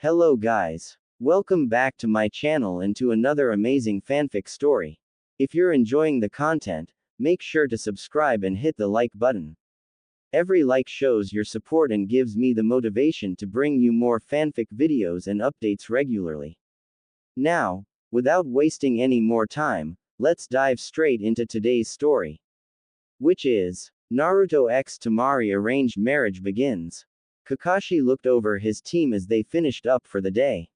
Hello guys. Welcome back to my channel and to another amazing fanfic story. If you're enjoying the content, make sure to subscribe and hit the like button. Every like shows your support and gives me the motivation to bring you more fanfic videos and updates regularly. Now, without wasting any more time, let's dive straight into today's story. Which is, Naruto x Temari arranged marriage begins. Kakashi looked over his team as they finished up for the day.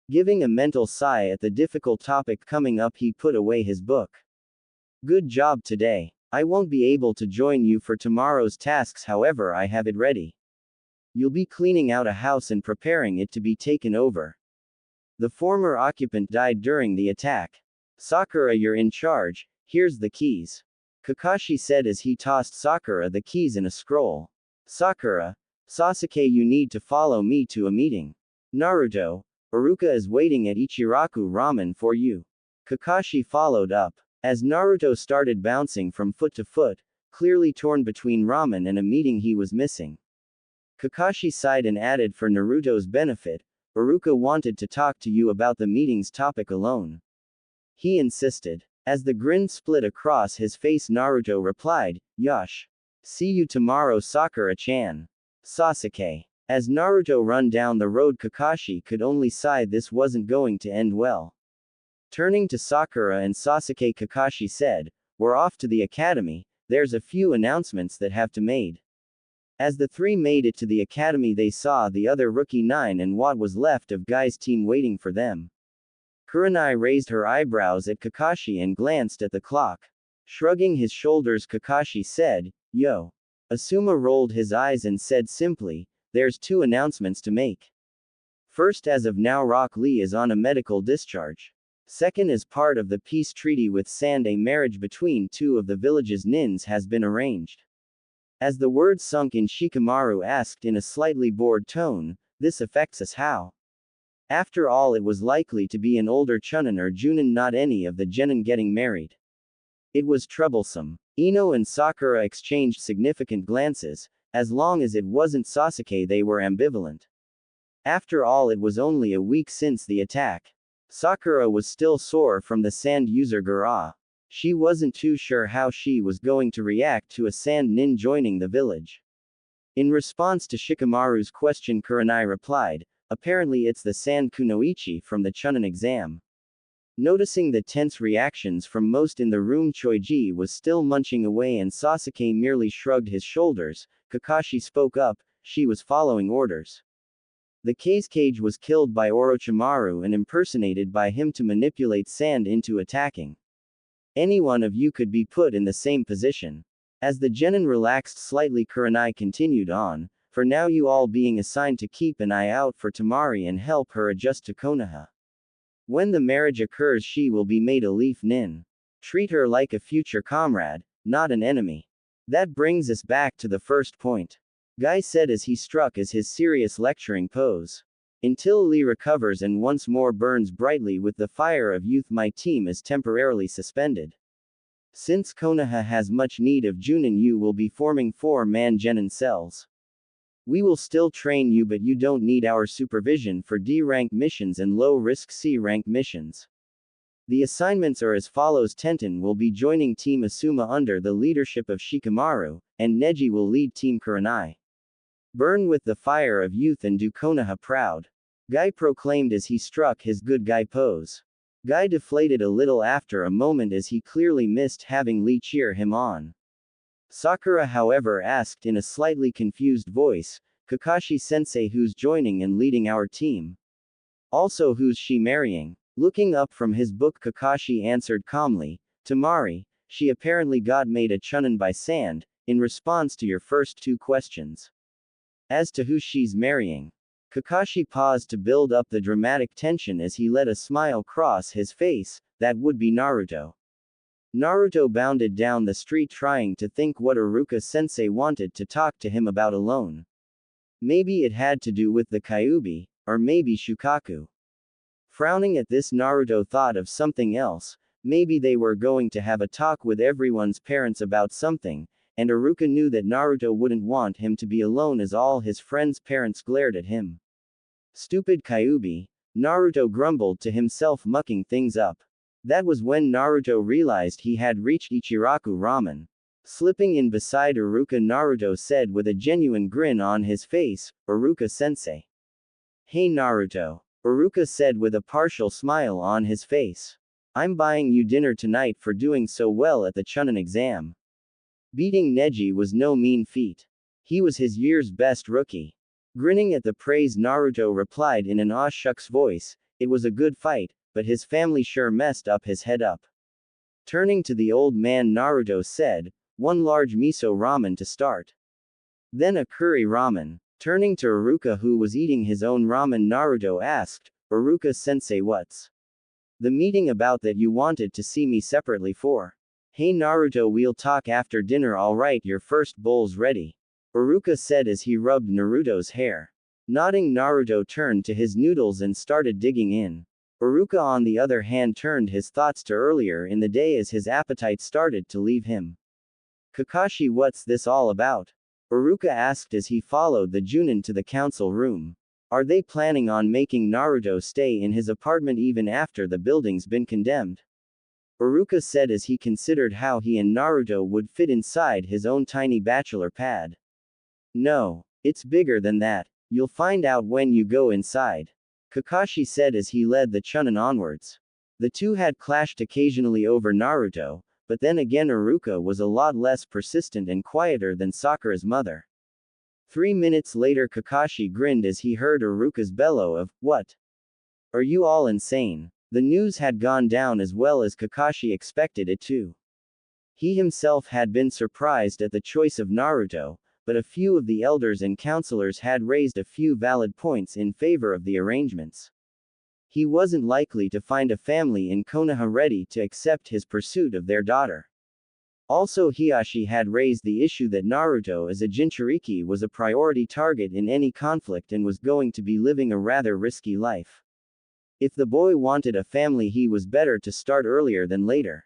Giving a mental sigh at the difficult topic coming up, he put away his book. Good job today. I won't be able to join you for tomorrow's tasks, however I have it ready. You'll be cleaning out a house and preparing it to be taken over. The former occupant died during the attack. Sakura, you're in charge, here's the keys. Kakashi said as he tossed Sakura the keys in a scroll. Sakura, Sasuke, you need to follow me to a meeting. Naruto, Iruka is waiting at Ichiraku Ramen for you. Kakashi followed up. As Naruto started bouncing from foot to foot, clearly torn between ramen and a meeting he was missing. Kakashi sighed and added, for Naruto's benefit, Iruka wanted to talk to you about the meeting's topic alone. He insisted. As the grin split across his face, Naruto replied, Yosh. See you tomorrow, Sakura-chan. Sasuke. As Naruto run down the road, Kakashi could only sigh. This wasn't going to end well. Turning to Sakura and Sasuke, Kakashi said, we're off to the academy, there's a few announcements that have to made. As the three made it to the academy, they saw the other rookie 9 and what was left of Guy's team waiting for them. Kurenai raised her eyebrows at Kakashi and glanced at the clock. Shrugging his shoulders, Kakashi said, Yo. Asuma rolled his eyes and said simply, there's 2 announcements to make. First, as of now Rock Lee is on a medical discharge. Second, as part of the peace treaty with Sand, a marriage between 2 of the village's nins has been arranged. As the words sunk in, Shikamaru asked in a slightly bored tone, this affects us how? After all, it was likely to be an older Chunin or Junin, not any of the genin getting married. It was troublesome. Ino and Sakura exchanged significant glances. As long as it wasn't Sasuke, they were ambivalent. After all, it was only a week since the attack. Sakura was still sore from the sand user Gara. She wasn't too sure how she was going to react to a sand nin joining the village. In response to Shikamaru's question, Kurenai replied, apparently it's the Sand Kunoichi from the Chunin exam. Noticing the tense reactions from most in the room, Choiji was still munching away and Sasuke merely shrugged his shoulders. Kakashi spoke up, she was following orders. The Kazekage was killed by Orochimaru and impersonated by him to manipulate Sand into attacking. Any one of you could be put in the same position. As the genin relaxed slightly, Kurenai continued on, for now you all being assigned to keep an eye out for Temari and help her adjust to Konoha. When the marriage occurs, she will be made a leaf nin. Treat her like a future comrade, not an enemy. That brings us back to the first point. Guy said as he struck as his serious lecturing pose. Until Lee recovers and once more burns brightly with the fire of youth, my team is temporarily suspended. Since Konoha has much need of Junin, you will be forming 4-man genin cells. We will still train you, but you don't need our supervision for D-rank missions and low-risk C-rank missions. The assignments are as follows. Tenten will be joining Team Asuma under the leadership of Shikamaru, and Neji will lead Team Kurenai. Burn with the fire of youth and do Konoha proud. Guy proclaimed as he struck his good guy pose. Guy deflated a little after a moment as he clearly missed having Lee cheer him on. Sakura, however, asked in a slightly confused voice, Kakashi-sensei, who's joining and leading our team? Also, who's she marrying? Looking up from his book, Kakashi answered calmly, Temari, she apparently got made a Chunin by Sand, in response to your first 2 questions. As to who she's marrying. Kakashi paused to build up the dramatic tension as he let a smile cross his face, that would be Naruto. Naruto bounded down the street trying to think what Iruka-sensei wanted to talk to him about alone. Maybe it had to do with the Kyuubi, or maybe Shukaku. Frowning at this, Naruto thought of something else. Maybe they were going to have a talk with everyone's parents about something, and Iruka knew that Naruto wouldn't want him to be alone as all his friends' parents glared at him. Stupid Kyuubi, Naruto grumbled to himself, mucking things up. That was when Naruto realized he had reached Ichiraku Ramen. Slipping in beside Iruka, Naruto said with a genuine grin on his face, "Iruka-sensei." "Hey Naruto," Iruka said with a partial smile on his face. "I'm buying you dinner tonight for doing so well at the Chunin exam." Beating Neji was no mean feat. He was his year's best rookie. Grinning at the praise, Naruto replied in an aw shucks voice, "It was a good fight, but his family sure messed up his head up." Turning to the old man, Naruto said, "One large miso ramen to start. Then a curry ramen." Turning to Iruka, who was eating his own ramen, Naruto asked, "Iruka-sensei, what's the meeting about that you wanted to see me separately for?" "Hey Naruto, we'll talk after dinner, alright, your first bowl's ready," Iruka said as he rubbed Naruto's hair. Nodding, Naruto turned to his noodles and started digging in. Iruka, on the other hand, turned his thoughts to earlier in the day as his appetite started to leave him. "Kakashi, what's this all about?" Iruka asked as he followed the Junin to the council room. "Are they planning on making Naruto stay in his apartment even after the building's been condemned?" Iruka said as he considered how he and Naruto would fit inside his own tiny bachelor pad. "No. It's bigger than that. You'll find out when you go inside," Kakashi said as he led the Chunin onwards. The two had clashed occasionally over Naruto, but then again Iruka was a lot less persistent and quieter than Sakura's mother. 3 minutes later, Kakashi grinned as he heard Iruka's bellow of, "What? Are you all insane?" The news had gone down as well as Kakashi expected it to. He himself had been surprised at the choice of Naruto, but a few of the elders and counselors had raised a few valid points in favor of the arrangements. He wasn't likely to find a family in Konoha ready to accept his pursuit of their daughter. Also, Hiashi had raised the issue that Naruto as a Jinchuriki was a priority target in any conflict and was going to be living a rather risky life. If the boy wanted a family, he was better to start earlier than later.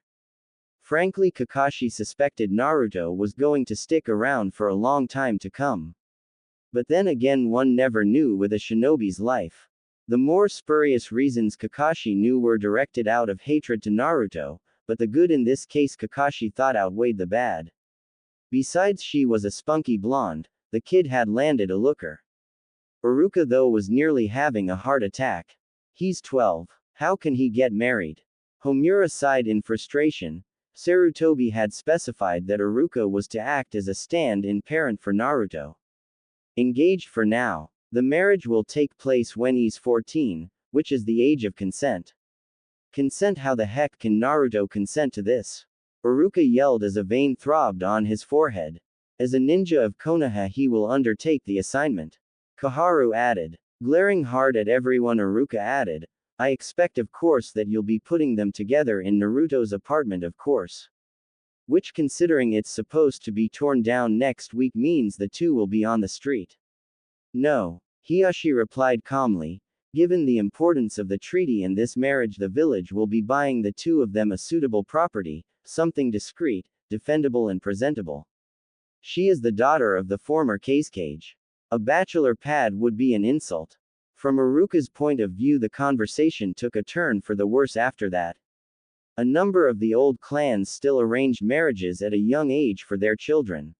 Frankly, Kakashi suspected Naruto was going to stick around for a long time to come. But then again, one never knew with a shinobi's life. The more spurious reasons Kakashi knew were directed out of hatred to Naruto, but the good in this case Kakashi thought outweighed the bad. Besides, she was a spunky blonde, the kid had landed a looker. Iruka, though, was nearly having a heart attack. He's 12. How can he get married? Homura sighed in frustration. Sarutobi had specified that Iruka was to act as a stand-in parent for Naruto. Engaged for now. The marriage will take place when he's 14, which is the age of consent. Consent? How the heck can Naruto consent to this? Iruka yelled as a vein throbbed on his forehead. As a ninja of Konoha, he will undertake the assignment. Koharu added. Glaring hard at everyone, Iruka added, "I expect, of course, that you'll be putting them together in Naruto's apartment, of course. Which, considering it's supposed to be torn down next week, means the two will be on the street." "No," Hiashi replied calmly. "Given the importance of the treaty and this marriage, the village will be buying the two of them a suitable property, something discreet, defendable and presentable. She is the daughter of the former Kazekage. A bachelor pad would be an insult." From Iruka's point of view, the conversation took a turn for the worse after that. A number of the old clans still arranged marriages at a young age for their children.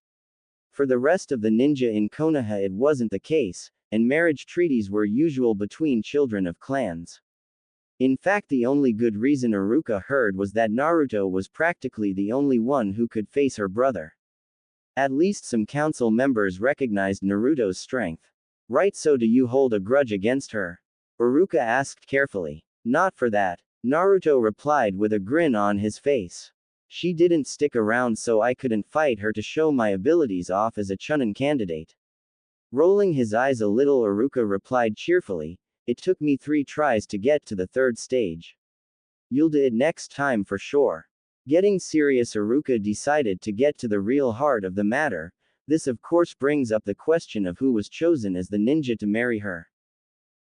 For the rest of the ninja in Konoha, it wasn't the case, and marriage treaties were usual between children of clans. In fact, the only good reason Iruka heard was that Naruto was practically the only one who could face her brother. At least some council members recognized Naruto's strength. "Right, so do you hold a grudge against her?" Iruka asked carefully. "Not for that," Naruto replied with a grin on his face. "She didn't stick around, so I couldn't fight her to show my abilities off as a Chunin candidate." Rolling his eyes a little, Iruka replied cheerfully, "It took me 3 tries to get to the 3rd stage. You'll do it next time for sure." Getting serious, Iruka decided to get to the real heart of the matter. This of course brings up the question of who was chosen as the ninja to marry her.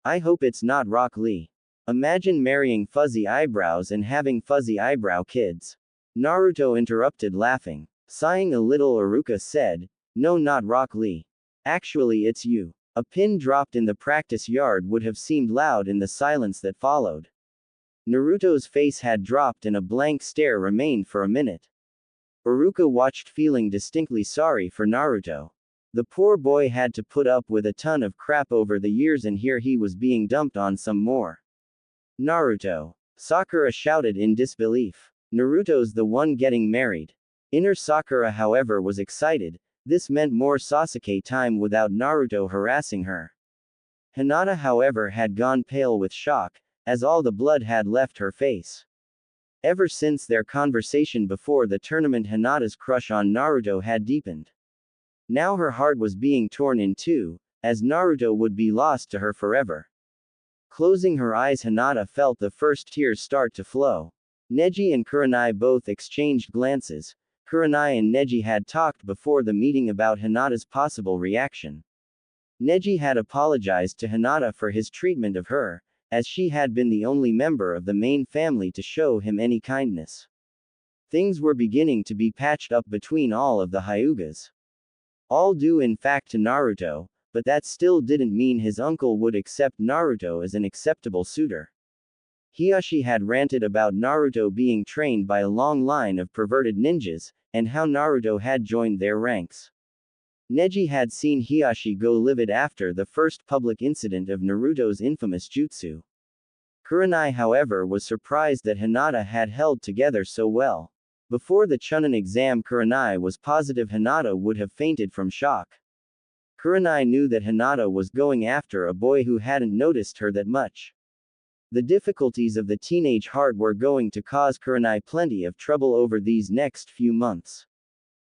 "I hope it's not Rock Lee. Imagine marrying fuzzy eyebrows and having fuzzy eyebrow kids." Naruto interrupted, laughing. Sighing a little, Iruka said, "No, not Rock Lee. Actually, it's you." A pin dropped in the practice yard would have seemed loud in the silence that followed. Naruto's face had dropped and a blank stare remained for a minute. Iruka watched, feeling distinctly sorry for Naruto. The poor boy had to put up with a ton of crap over the years, and here he was being dumped on some more. Naruto! Sakura shouted in disbelief. Naruto's the one getting married. Inner Sakura, however, was excited. This meant more Sasuke time without Naruto harassing her. Hinata, however, had gone pale with shock, as all the blood had left her face. Ever since their conversation before the tournament, Hinata's crush on Naruto had deepened. Now her heart was being torn in two, as Naruto would be lost to her forever. Closing her eyes, Hinata felt the first tears start to flow. Neji and Kurenai both exchanged glances. Kurenai and Neji had talked before the meeting about Hinata's possible reaction. Neji had apologized to Hinata for his treatment of her, as she had been the only member of the main family to show him any kindness. Things were beginning to be patched up between all of the Hyugas. All due in fact to Naruto, but that still didn't mean his uncle would accept Naruto as an acceptable suitor. Hiashi had ranted about Naruto being trained by a long line of perverted ninjas, and how Naruto had joined their ranks. Neji had seen Hiashi go livid after the first public incident of Naruto's infamous jutsu. Kurenai, however, was surprised that Hinata had held together so well. Before the Chunin exam, Kurenai was positive Hinata would have fainted from shock. Kurenai knew that Hinata was going after a boy who hadn't noticed her that much. The difficulties of the teenage heart were going to cause Kurenai plenty of trouble over these next few months.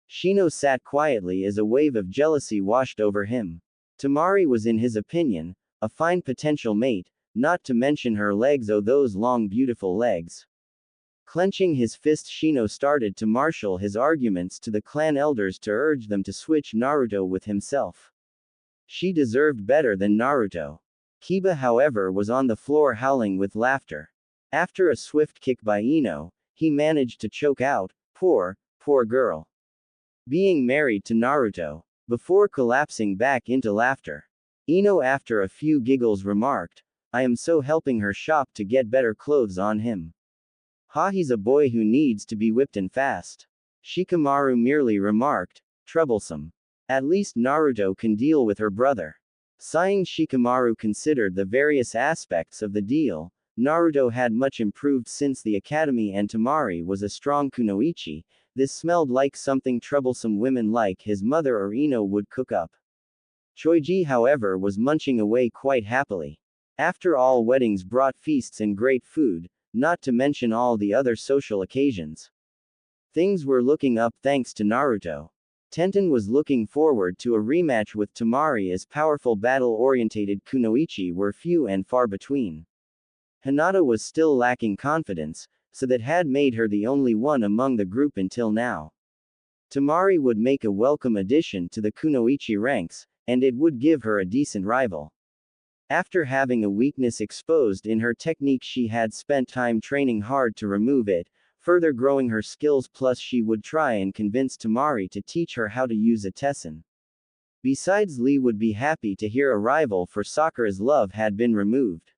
Shino sat quietly as a wave of jealousy washed over him. Temari was, in his opinion, a fine potential mate, not to mention her legs, oh those long beautiful legs. Clenching his fist, Shino started to marshal his arguments to the clan elders to urge them to switch Naruto with himself. She deserved better than Naruto. Kiba, however, was on the floor howling with laughter. After a swift kick by Ino, he managed to choke out, poor girl. Being married to Naruto, before collapsing back into laughter. Ino, after a few giggles, remarked, I am so helping her shop to get better clothes on him. Ha, he's a boy who needs to be whipped and fast. Shikamaru merely remarked, troublesome. At least Naruto can deal with her brother. Sighing, Shikamaru considered the various aspects of the deal. Naruto had much improved since the academy, and Temari was a strong kunoichi. This smelled like something troublesome women like his mother or Ino would cook up. Choiji, however, was munching away quite happily. After all, weddings brought feasts and great food, not to mention all the other social occasions. Things were looking up thanks to Naruto. Tenten was looking forward to a rematch with Temari, as powerful battle-orientated kunoichi were few and far between. Hinata was still lacking confidence, so that had made her the only one among the group until now. Temari would make a welcome addition to the kunoichi ranks, and it would give her a decent rival. After having a weakness exposed in her technique, she had spent time training hard to remove it, further growing her skills, plus she would try and convince Temari to teach her how to use a Tessin. Besides, Lee would be happy to hear a rival for Sakura's love had been removed.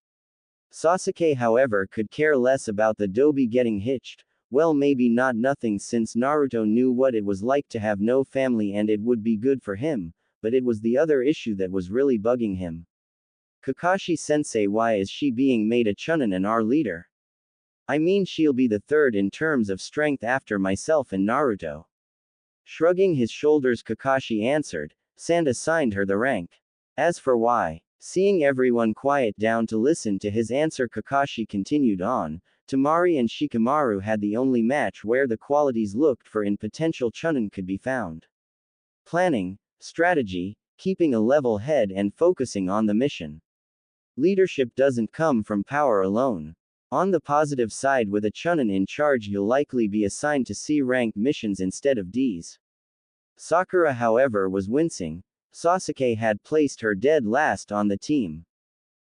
Sasuke, however, could care less about the dobi getting hitched. Well, maybe not nothing, since Naruto knew what it was like to have no family and it would be good for him, but it was the other issue that was really bugging him. Kakashi-sensei, why is she being made a Chunin and our leader? I mean, she'll be the third in terms of strength after myself and Naruto. Shrugging his shoulders, Kakashi answered, Sand assigned her the rank. As for why, seeing everyone quiet down to listen to his answer, Kakashi continued on, Temari and Shikamaru had the only match where the qualities looked for in potential Chunin could be found. Planning, strategy, keeping a level head and focusing on the mission. Leadership doesn't come from power alone. On the positive side, with a Chunin in charge, you'll likely be assigned to C-rank missions instead of D's. Sakura, however, was wincing. Sasuke had placed her dead last on the team.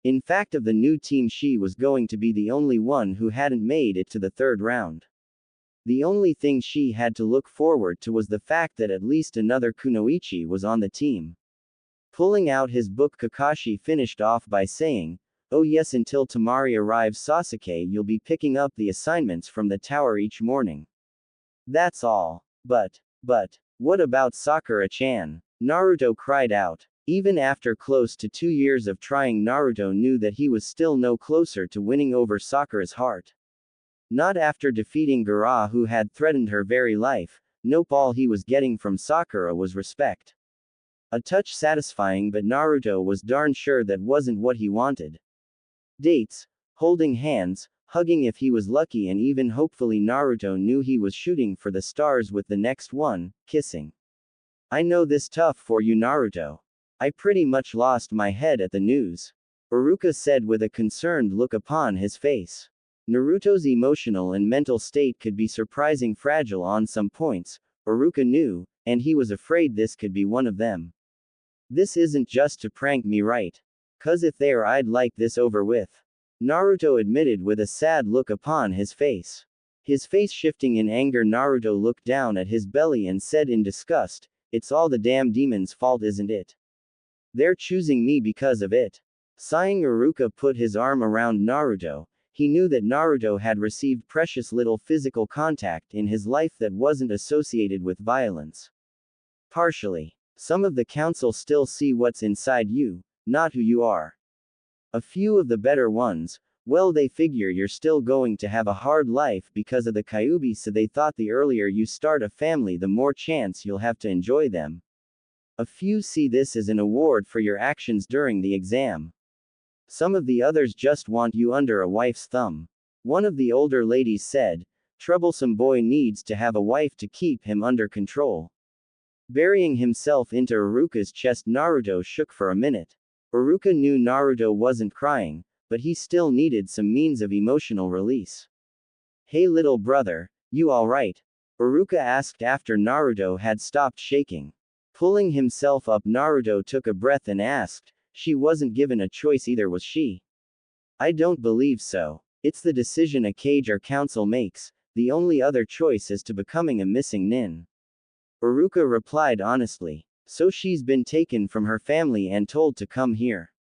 In fact, of the new team, she was going to be the only one who hadn't made it to the third round. The only thing she had to look forward to was the fact that at least another kunoichi was on the team. Pulling out his book, Kakashi finished off by saying, "Oh yes, until Temari arrives Sasuke, you'll be picking up the assignments from the tower each morning. That's all. But, what about Sakura-chan?" Naruto cried out. Even after close to 2 years of trying, Naruto knew that he was still no closer to winning over Sakura's heart. Not after defeating Gaara, who had threatened her very life. Nope, all he was getting from Sakura was respect. A touch satisfying, but Naruto was darn sure that wasn't what he wanted. Dates, holding hands, hugging if he was lucky, and even hopefully Naruto knew he was shooting for the stars with the next one, kissing. "I know this tough for you, Naruto. I pretty much lost my head at the news," Iruka said with a concerned look upon his face. Naruto's emotional and mental state could be surprising fragile on some points, Iruka knew, and he was afraid this could be one of them. "This isn't just to prank me, right? 'Cause if they are, I'd like this over with," Naruto admitted with a sad look upon his face. His face shifting in anger, Naruto looked down at his belly and said in disgust, "It's all the damn demons' fault, isn't it? They're choosing me because of it." Sighing, Iruka put his arm around Naruto. He knew that Naruto had received precious little physical contact in his life that wasn't associated with violence. Partially. Some of the council still see what's inside you, not who you are. A few of the better ones, well, they figure you're still going to have a hard life because of the Kyuubi, so they thought the earlier you start a family, the more chance you'll have to enjoy them. A few see this as an award for your actions during the exam. Some of the others just want you under a wife's thumb. One of the older ladies said, "Troublesome boy needs to have a wife to keep him under control." Burying himself into Iruka's chest, Naruto shook for a minute. Iruka knew Naruto wasn't crying, but he still needed some means of emotional release. "Hey little brother, you alright?" Iruka asked after Naruto had stopped shaking. Pulling himself up, Naruto took a breath and asked, "She wasn't given a choice either, was she?" "I don't believe so. It's the decision a cage or council makes. The only other choice is to becoming a missing nin." Iruka replied honestly. "So she's been taken from her family and told to come here.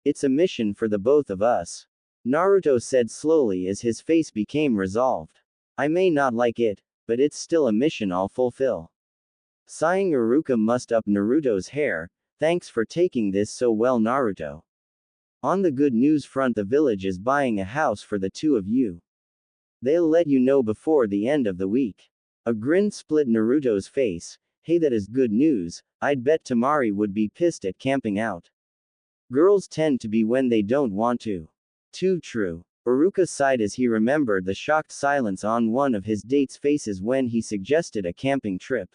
It's a mission for the both of us," Naruto said slowly as his face became resolved. "I may not like it, but it's still a mission I'll fulfill." Sighing, Iruka mussed up Naruto's hair. "Thanks for taking this so well, Naruto. On the good news front, the village is buying a house for the two of you. They'll let you know before the end of the week." A grin split Naruto's face. "Hey, that is good news. I'd bet Temari would be pissed at camping out. Girls tend to be when they don't want to." "Too true." Iruka sighed as he remembered the shocked silence on one of his date's faces when he suggested a camping trip.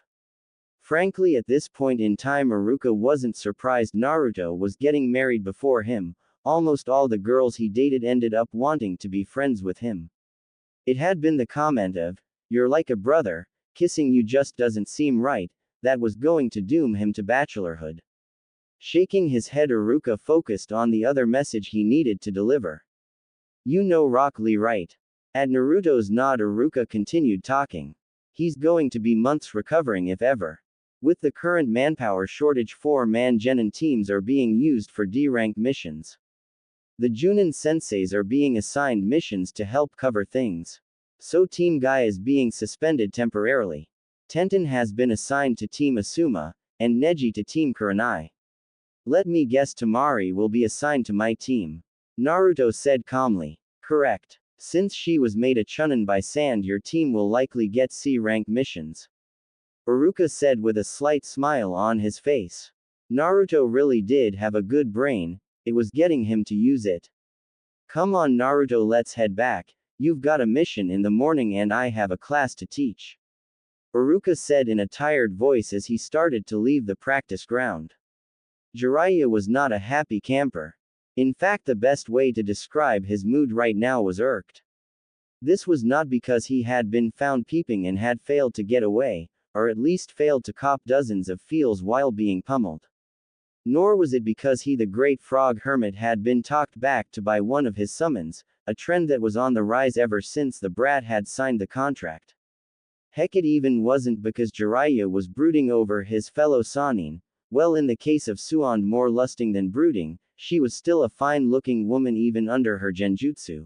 Frankly, at this point in time, Iruka wasn't surprised Naruto was getting married before him. Almost all the girls he dated ended up wanting to be friends with him. It had been the comment of, "You're like a brother, kissing you just doesn't seem right," that was going to doom him to bachelorhood. Shaking his head, Iruka focused on the other message he needed to deliver. "You know Rock Lee, right?" At Naruto's nod, Iruka continued talking. "He's going to be months recovering, if ever. With the current manpower shortage, 4-man genin teams are being used for D-rank missions. The Junin senseis are being assigned missions to help cover things. So Team Guy is being suspended temporarily. Tenten has been assigned to Team Asuma, and Neji to Team Kurenai. Let me guess, Temari will be assigned to my team," Naruto said calmly. "Correct. Since she was made a chunin by Sand, your team will likely get C-rank missions," Iruka said with a slight smile on his face. Naruto really did have a good brain, it was getting him to use it. "Come on Naruto, let's head back. You've got a mission in the morning and I have a class to teach," Iruka said in a tired voice as he started to leave the practice ground. Jiraiya was not a happy camper. In fact, the best way to describe his mood right now was irked. This was not because he had been found peeping and had failed to get away, or at least failed to cop dozens of feels while being pummeled. Nor was it because he, the great frog hermit, had been talked back to by one of his summons, a trend that was on the rise ever since the brat had signed the contract. Heck, it even wasn't because Jiraiya was brooding over his fellow Sannin. Well, in the case of Suand, more lusting than brooding, she was still a fine-looking woman even under her genjutsu.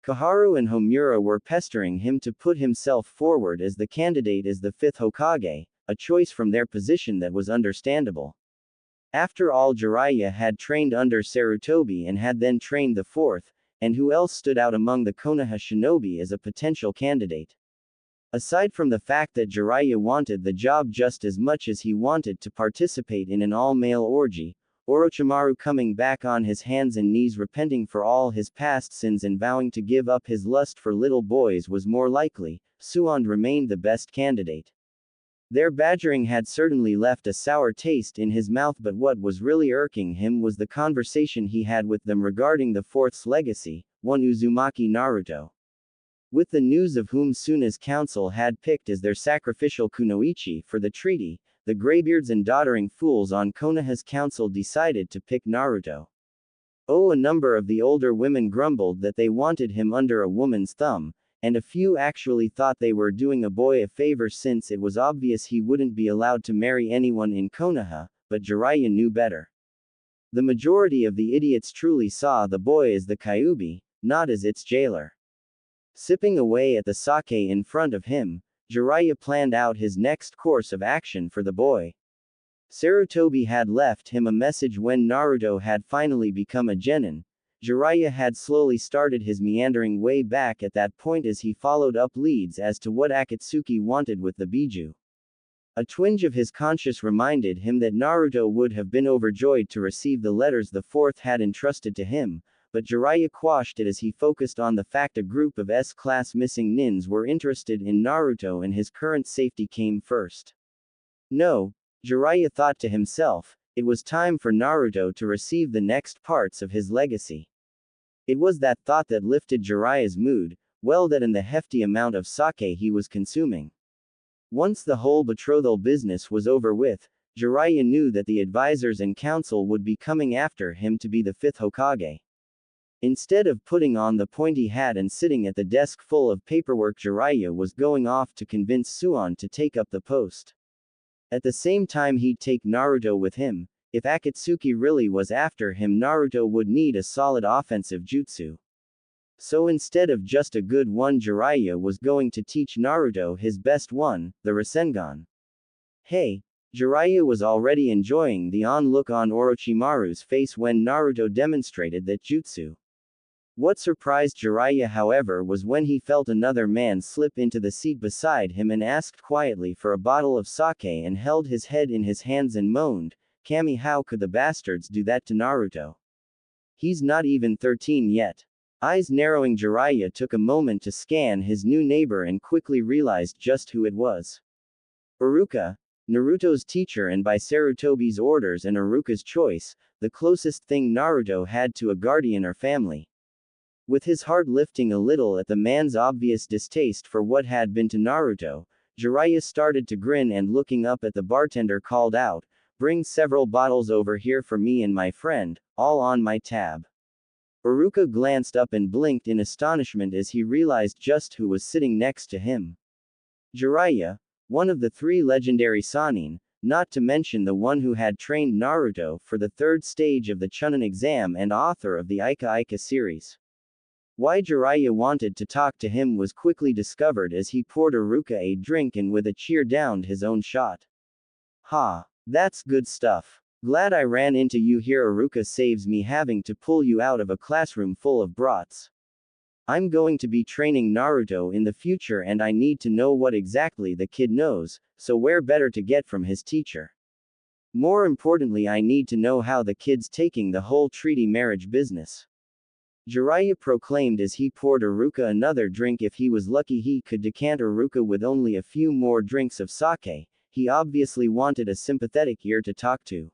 Koharu and Homura were pestering him to put himself forward as the candidate as the 5th Hokage, a choice from their position that was understandable. After all, Jiraiya had trained under Sarutobi and had then trained the 4th, and who else stood out among the Konoha shinobi as a potential candidate? Aside from the fact that Jiraiya wanted the job just as much as he wanted to participate in an all-male orgy, Orochimaru coming back on his hands and knees repenting for all his past sins and vowing to give up his lust for little boys was more likely, Suand remained the best candidate. Their badgering had certainly left a sour taste in his mouth, but what was really irking him was the conversation he had with them regarding the 4th's legacy, one Uzumaki Naruto. With the news of whom Suna's council had picked as their sacrificial kunoichi for the treaty, the graybeards and doddering fools on Konoha's council decided to pick Naruto. Oh, a number of the older women grumbled that they wanted him under a woman's thumb, and a few actually thought they were doing a boy a favor since it was obvious he wouldn't be allowed to marry anyone in Konoha, but Jiraiya knew better. The majority of the idiots truly saw the boy as the Kyuubi, not as its jailer. Sipping away at the sake in front of him, Jiraiya planned out his next course of action for the boy. Sarutobi had left him a message when Naruto had finally become a genin. Jiraiya had slowly started his meandering way back at that point as he followed up leads as to what Akatsuki wanted with the Biju. A twinge of his conscience reminded him that Naruto would have been overjoyed to receive the letters the 4th had entrusted to him, but Jiraiya quashed it as he focused on the fact a group of S-class missing nins were interested in Naruto and his current safety came first. No, Jiraiya thought to himself, it was time for Naruto to receive the next parts of his legacy. It was that thought that lifted Jiraiya's mood, well that in the hefty amount of sake he was consuming. Once the whole betrothal business was over with, Jiraiya knew that the advisors and council would be coming after him to be the 5th Hokage. Instead of putting on the pointy hat and sitting at the desk full of paperwork, Jiraiya was going off to convince Suan to take up the post. At the same time he'd take Naruto with him. If Akatsuki really was after him, Naruto would need a solid offensive jutsu. So instead of just a good one, Jiraiya was going to teach Naruto his best one, the Rasengan. Hey! Jiraiya was already enjoying the look on Orochimaru's face when Naruto demonstrated that jutsu. What surprised Jiraiya, however, was when he felt another man slip into the seat beside him and asked quietly for a bottle of sake and held his head in his hands and moaned, "Kami, how could the bastards do that to Naruto? He's not even 13 yet." Eyes narrowing, Jiraiya took a moment to scan his new neighbor and quickly realized just who it was. Iruka, Naruto's teacher, and by Sarutobi's orders and Iruka's choice, the closest thing Naruto had to a guardian or family. With his heart lifting a little at the man's obvious distaste for what had been to Naruto, Jiraiya started to grin and looking up at the bartender called out, "Bring several bottles over here for me and my friend, all on my tab." Iruka glanced up and blinked in astonishment as he realized just who was sitting next to him. Jiraiya, one of the 3 legendary Sannin, not to mention the one who had trained Naruto for the 3rd stage of the Chunin exam and author of the Ika Ika series. Why Jiraiya wanted to talk to him was quickly discovered as he poured Iruka a drink and with a cheer downed his own shot. "Ha! That's good stuff. Glad I ran into you here. Iruka saves me having to pull you out of a classroom full of brats. I'm going to be training Naruto in the future and I need to know what exactly the kid knows, so where better to get from his teacher? More importantly, I need to know how the kid's taking the whole treaty marriage business." Jiraiya proclaimed as he poured Iruka another drink. If he was lucky, he could decant Iruka with only a few more drinks of sake. He obviously wanted a sympathetic ear to talk to.